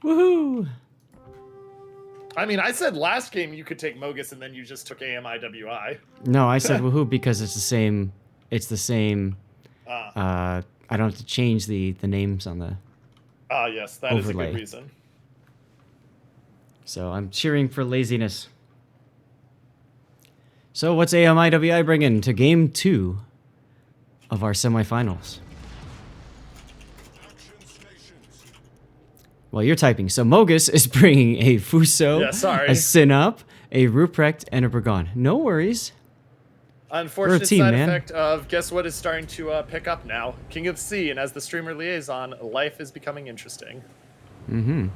Woohoo! I mean, I said last game you could take MOGUS and then you just took AMIWI. No, I said woohoo because it's the same. It's the same. I don't have to change the names on the Yes, that overlay. is a good reason. So I'm cheering for laziness. So what's AMIWI bringing to game 2 of our semifinals? Well, you're typing. So MOGUS is bringing a Fuso, a Sinop, a Ruprecht, and a Burgon. No worries. Unfortunate side effect of guess what is starting to pick up now? King of the Sea, and as the streamer liaison, life is becoming interesting. Mm-hmm.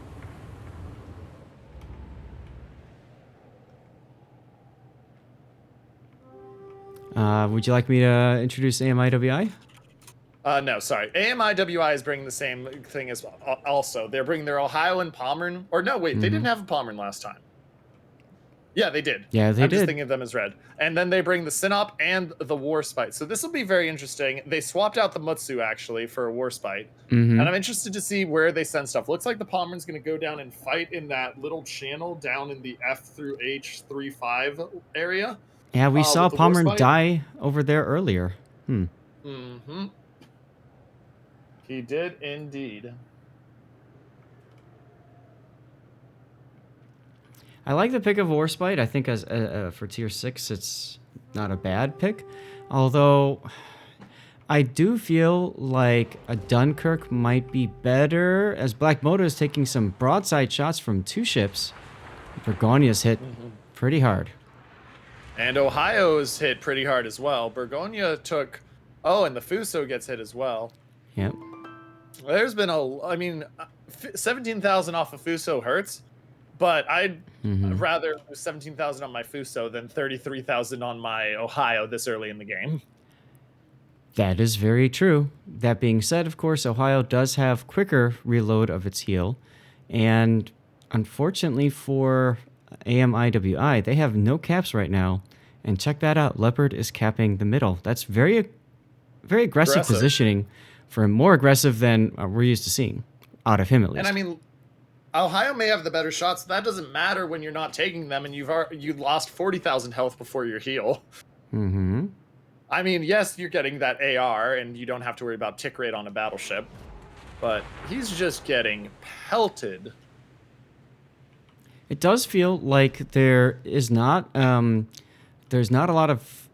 Would you like me to introduce AMIWI? No, sorry. AMIWI is bringing the same thing as also. They're bringing their Ohio and Pommern. Or no, wait, they didn't have a Pommern last time. Yeah, they did. Yeah, they did. I'm just thinking of them as red. And then they bring the Sinop and the Warspite. So this will be very interesting. They swapped out the Mutsu, actually, for a Warspite. And I'm interested to see where they send stuff. Looks like the Pommern's going to go down and fight in that little channel down in the F through H 3-5 area. Yeah, we saw Pommern die over there earlier. He did indeed. I like the pick of Warspite. I think as for tier 6, it's not a bad pick. Although, I do feel like a Dunkirk might be better, as Black Moto is taking some broadside shots from 2 ships. Burgonia's hit pretty hard. And Ohio's hit pretty hard as well. Burgonia took... Oh, and the Fuso gets hit as well. Yep. There's been I mean, 17,000 off of Fuso hurts. But I'd rather lose 17,000 on my Fuso than 33,000 on my Ohio this early in the game. That is very true. That being said, of course, Ohio does have quicker reload of its heal. And unfortunately for AMIWI, they have no caps right now. And check that out. Leopard is capping the middle. That's very aggressive positioning for him. More aggressive than we're used to seeing out of him, at least. And I mean... Ohio may have the better shots. That doesn't matter when you're not taking them and you lost 40,000 health before your heal. I mean, yes, you're getting that AR and you don't have to worry about tick rate on a battleship, but he's just getting pelted. It does feel like there is not there's not a lot of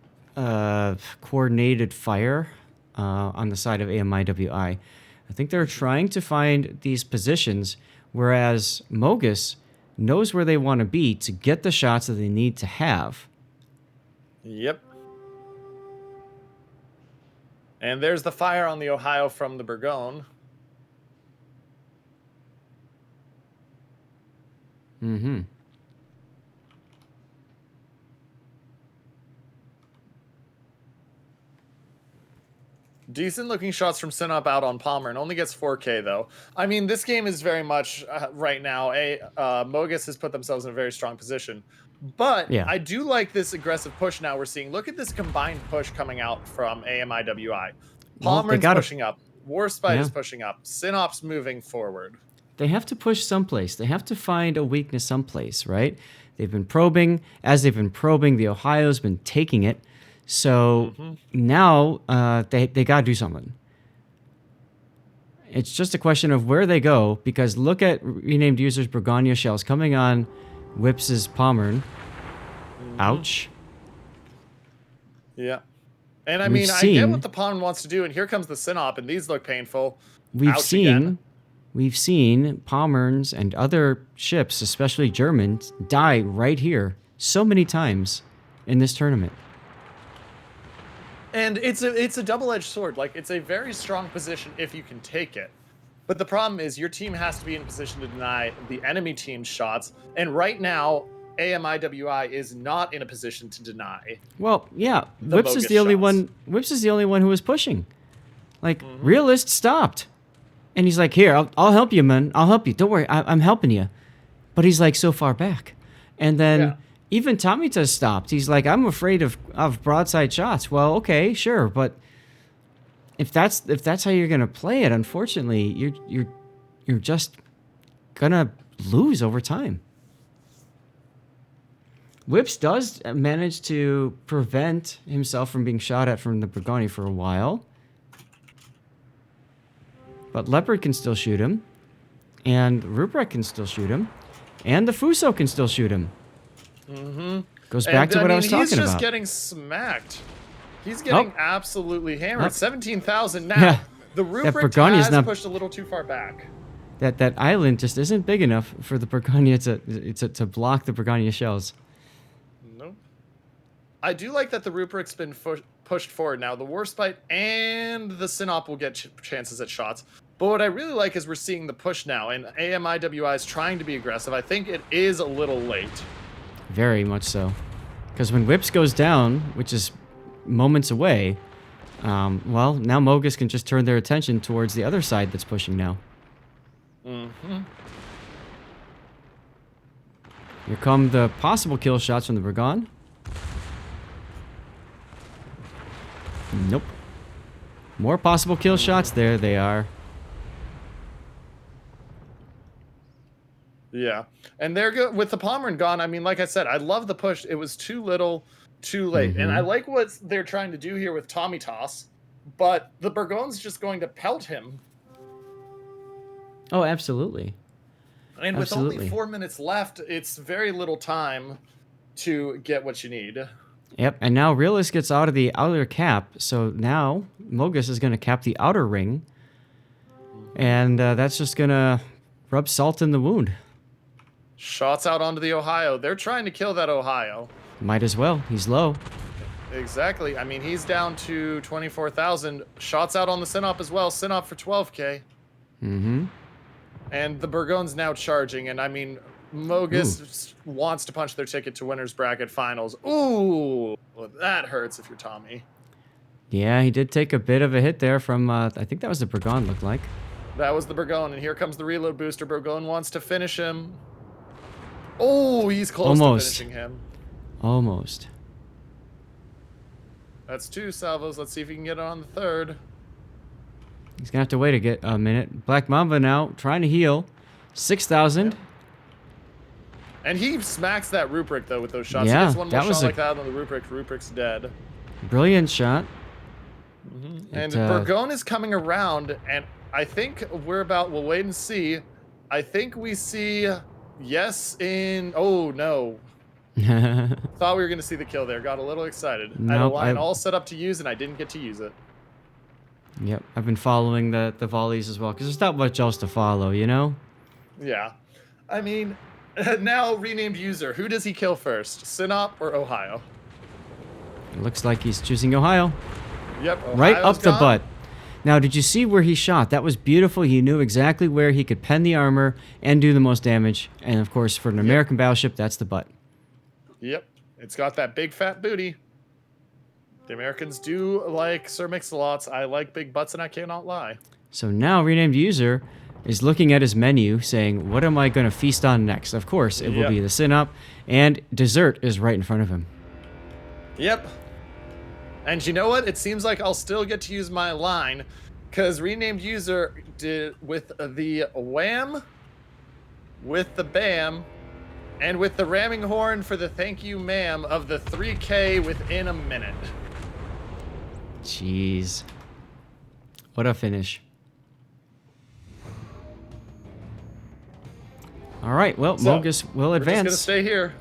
coordinated fire on the side of AMIWI. I think they're trying to find these positions, whereas MOGUS knows where they want to be to get the shots that they need to have. Yep. And there's the fire on the Ohio from the Burgon. Decent looking shots from Sinop out on Palmer and only gets 4K though. I mean, this game is very much right now, MOGUS has put themselves in a very strong position. But yeah. I do like this aggressive push now we're seeing. Look at this combined push coming out from AMIWI. Palmer's pushing up. Warspite is pushing up. Sinop's moving forward. They have to push someplace. They have to find a weakness someplace, right? They've been probing. As they've been probing, the Ohio's been taking it. So now they got to do something. It's just a question of where they go, because look at renamed users Burgonia shells coming on Whips' Pommern. Ouch. Yeah. And I mean, I get what the Pommern wants to do, and here comes the Sinop, and these look painful. We've seen Pommerns and other ships, especially Germans, die right here so many times in this tournament. And it's a double-edged sword. Like, it's a very strong position if you can take it. But the problem is your team has to be in position to deny the enemy team's shots. And right now, AMIWI is not in a position to deny. Well, yeah, Whips is the only one. Whips is the only one who was pushing. Like, Realist stopped. And he's like, here, I'll help you, man. I'll help you. Don't worry, I'm helping you. But he's like so far back. And then even Tomita stopped. He's like, I'm afraid of broadside shots. Well, okay, sure, but if that's how you're gonna play it, unfortunately, you're just gonna lose over time. Whips does manage to prevent himself from being shot at from the Burgundy for a while. But Leopard can still shoot him. And Ruprecht can still shoot him. And the Fuso can still shoot him. Mm-hmm. Goes back to what I was talking about. He's just getting smacked. He's getting absolutely hammered. 17,000 now. Yeah. The Ruprecht has pushed a little too far back. That island just isn't big enough for the Burgundy to block the Burgundy shells. Nope. I do like that the Ruprecht's been pushed forward now. The Warspite and the Synop will get chances at shots. But what I really like is we're seeing the push now, and AMIWI is trying to be aggressive. I think it is a little late. Very much so. Because when Whips goes down, which is moments away, well, now MOGUS can just turn their attention towards the other side that's pushing now. Mm-hmm. Here come the possible kill shots from the Burgon. Nope. More possible kill shots. There they are. Yeah. And they're good with the Pommern gone. I mean, like I said, I love the push. It was too little, too late. And I like what they're trying to do here with Tommy Toss, but the Burgon's just going to pelt him. Oh, absolutely. And with only 4 minutes left, it's very little time to get what you need. Yep, and now Realist gets out of the outer cap, so now MOGUS is going to cap the outer ring, and that's just going to rub salt in the wound. Shots out onto the Ohio. They're trying to kill that Ohio. Might as well. He's low. Exactly. I mean, he's down to 24,000. Shots out on the Synop as well. Synop for 12K. Mm-hmm. And the Burgon's now charging, and I mean, MOGUS wants to punch their ticket to winners bracket finals. Ooh, well, that hurts if you're Tommy. Yeah, he did take a bit of a hit there from, I think that was the Burgon looked like. That was the Burgon, and here comes the reload booster. Burgon wants to finish him. Oh, he's close to finishing him. Almost. That's 2 salvos. Let's see if he can get it on the 3rd. He's going to have to wait a minute. Black Mamba now trying to heal. 6,000. And he smacks that Ruprecht, though, with those shots. Yeah, he gets one more shot like that on the Ruprecht. Ruprecht's dead. Brilliant shot. And Burgon is coming around, and I think we'll wait and see. I think we see yes in... Oh, no. Thought we were going to see the kill there. Got a little excited. I had a line all set up to use, and I didn't get to use it. Yep, I've been following the volleys as well, because there's not much else to follow, you know? Yeah. I mean, now renamed user. Who does he kill first? Synop or Ohio? It looks like he's choosing Ohio. Yep, Ohio's right up the gone. butt. Now, did you see where he shot? That was beautiful. He knew exactly where he could pen the armor and do the most damage. And, of course, for an American battleship, that's the butt. Yep. It's got that big fat booty. The Americans do like Sir Mix-a-Lots. I like big butts, and I cannot lie. So now renamed user is looking at his menu saying, what am I going to feast on next? Of course, it will be the Synop, and dessert is right in front of him. Yep. And you know what? It seems like I'll still get to use my line, because renamed user did with the wham, with the bam, and with the ramming horn for the thank you ma'am of the 3K within a minute. Jeez. What a finish. All right, well, MOGUS will advance. We're just going to stay here.